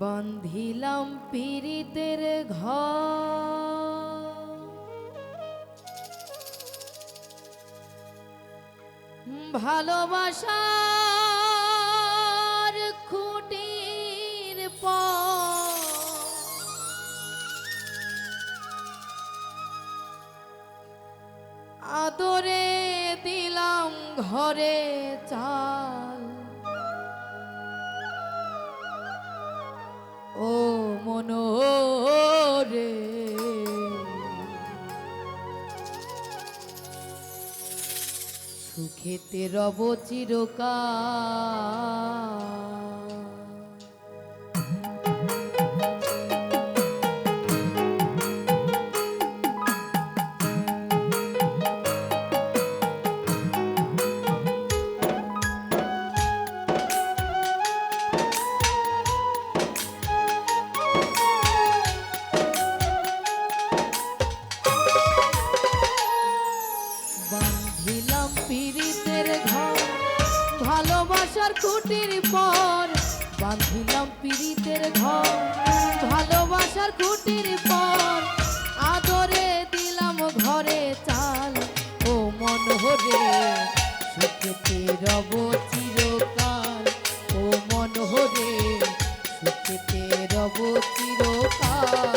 বান্ধিলাম পীড়িতের ঘর, ভালোবাসার খুঁটির পর আদরে দিলাম ঘরে চাল। ও মনোরে সুখেতে রব চিরকাল। বান্ধিলাম পীড়িতের ঘর, ভালোবাসার খুঁটির পর। বান্ধিলাম পীড়িতের ঘর, ভালোবাসার খুঁটির পর আদরে দিলাম ঘরে চাল। ও মনোহরে সুখেতে রব চিরকাল। ও মনোহরে সুখেতে রব চিরকাল।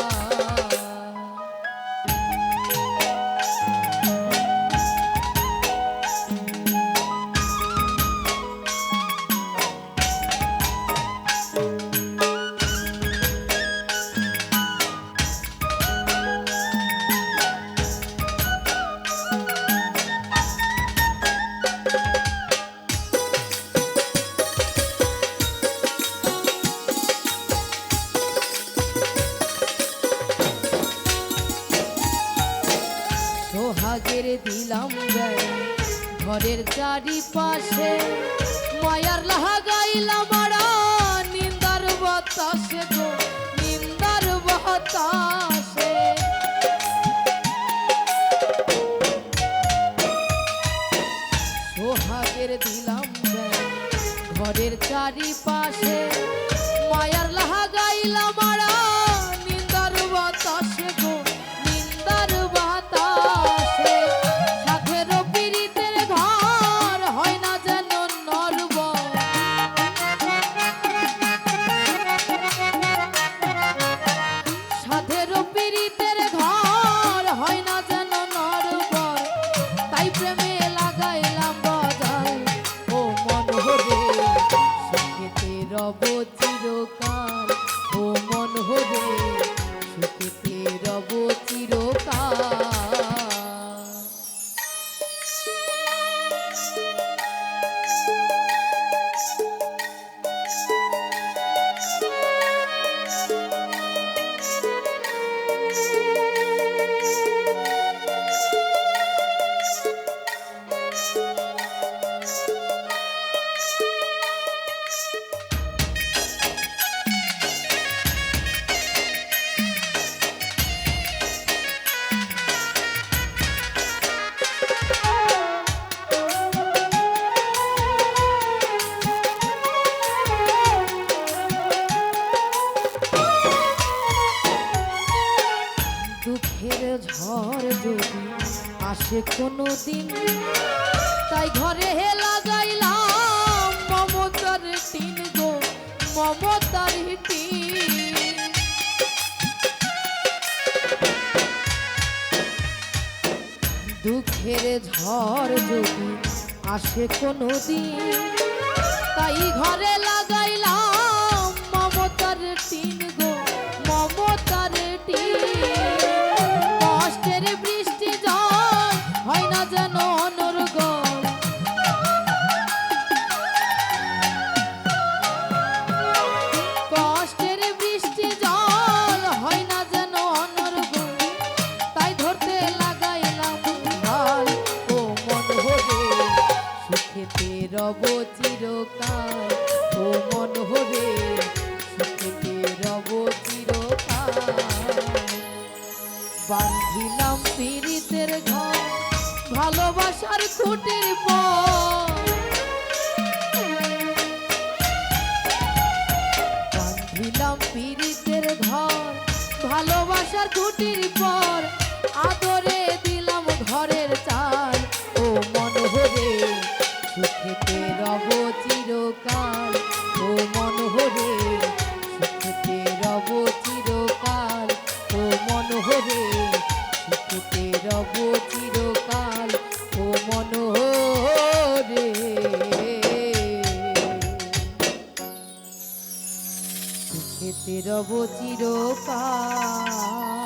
সোহাগের দিলাম বেড়া ঘরের চারিপাশে, মায়ার লাগাইলাম আড়া নিন্দার বাতাসে গো, নিন্দার বাতাসে। সোহাগের দিলাম বেড়া ঘরের চারিপাশে, মায়ার লাগাইলাম আড়া নিন্দার বাতাসে গো, নিন্দার বাতাসে। সাধের পীড়িতের ঘর হয় না যেন নরবর, সাধের পীড়িতের ঘর হয় না যেন নরবর। তাই প্রেমে লাগাইলাম বজাল। ও মনোহরে সুখেতে রব চিরকাল। ও মনোহরে সুখেতে রব চিরকাল। দুঃখের ঝড় যদি আসে কোনো দিন, তাই ঘরে লাগাইলাম মমতার টিন গো, মমতার টিন। দুঃখের ঝড় যদি আসে কোনো দিন, তাই ঘরে লাগাইলাম মমতার টিন গো, মমতার টিন। কষ্টের বৃষ্টি জল হয় না যেন অনর্গল, কষ্টের বৃষ্টি জল হয় না যেন অনর্গল। তাই ধরতে লাগাইলাম ভাল। ও মনোহরে সুখেতে রব চিরকাল। ও মনোহরে সুখেতে রব চিরকাল। বান্ধিলাম পীড়িতের ঘর, ভালোবাসার খুঁটির পর। বান্ধিলাম ভালোবাসার খুঁটির পর আদরে দিলাম ঘরের চাল। ও মনোহরে সুখেতে রব চিরকাল। ও মনোহরে সুখেতে রব চিরকাল। ও মনোহরে সুখেতে রব চিরকাল। ও মনোহরে সুখেতে রব চিরকাল।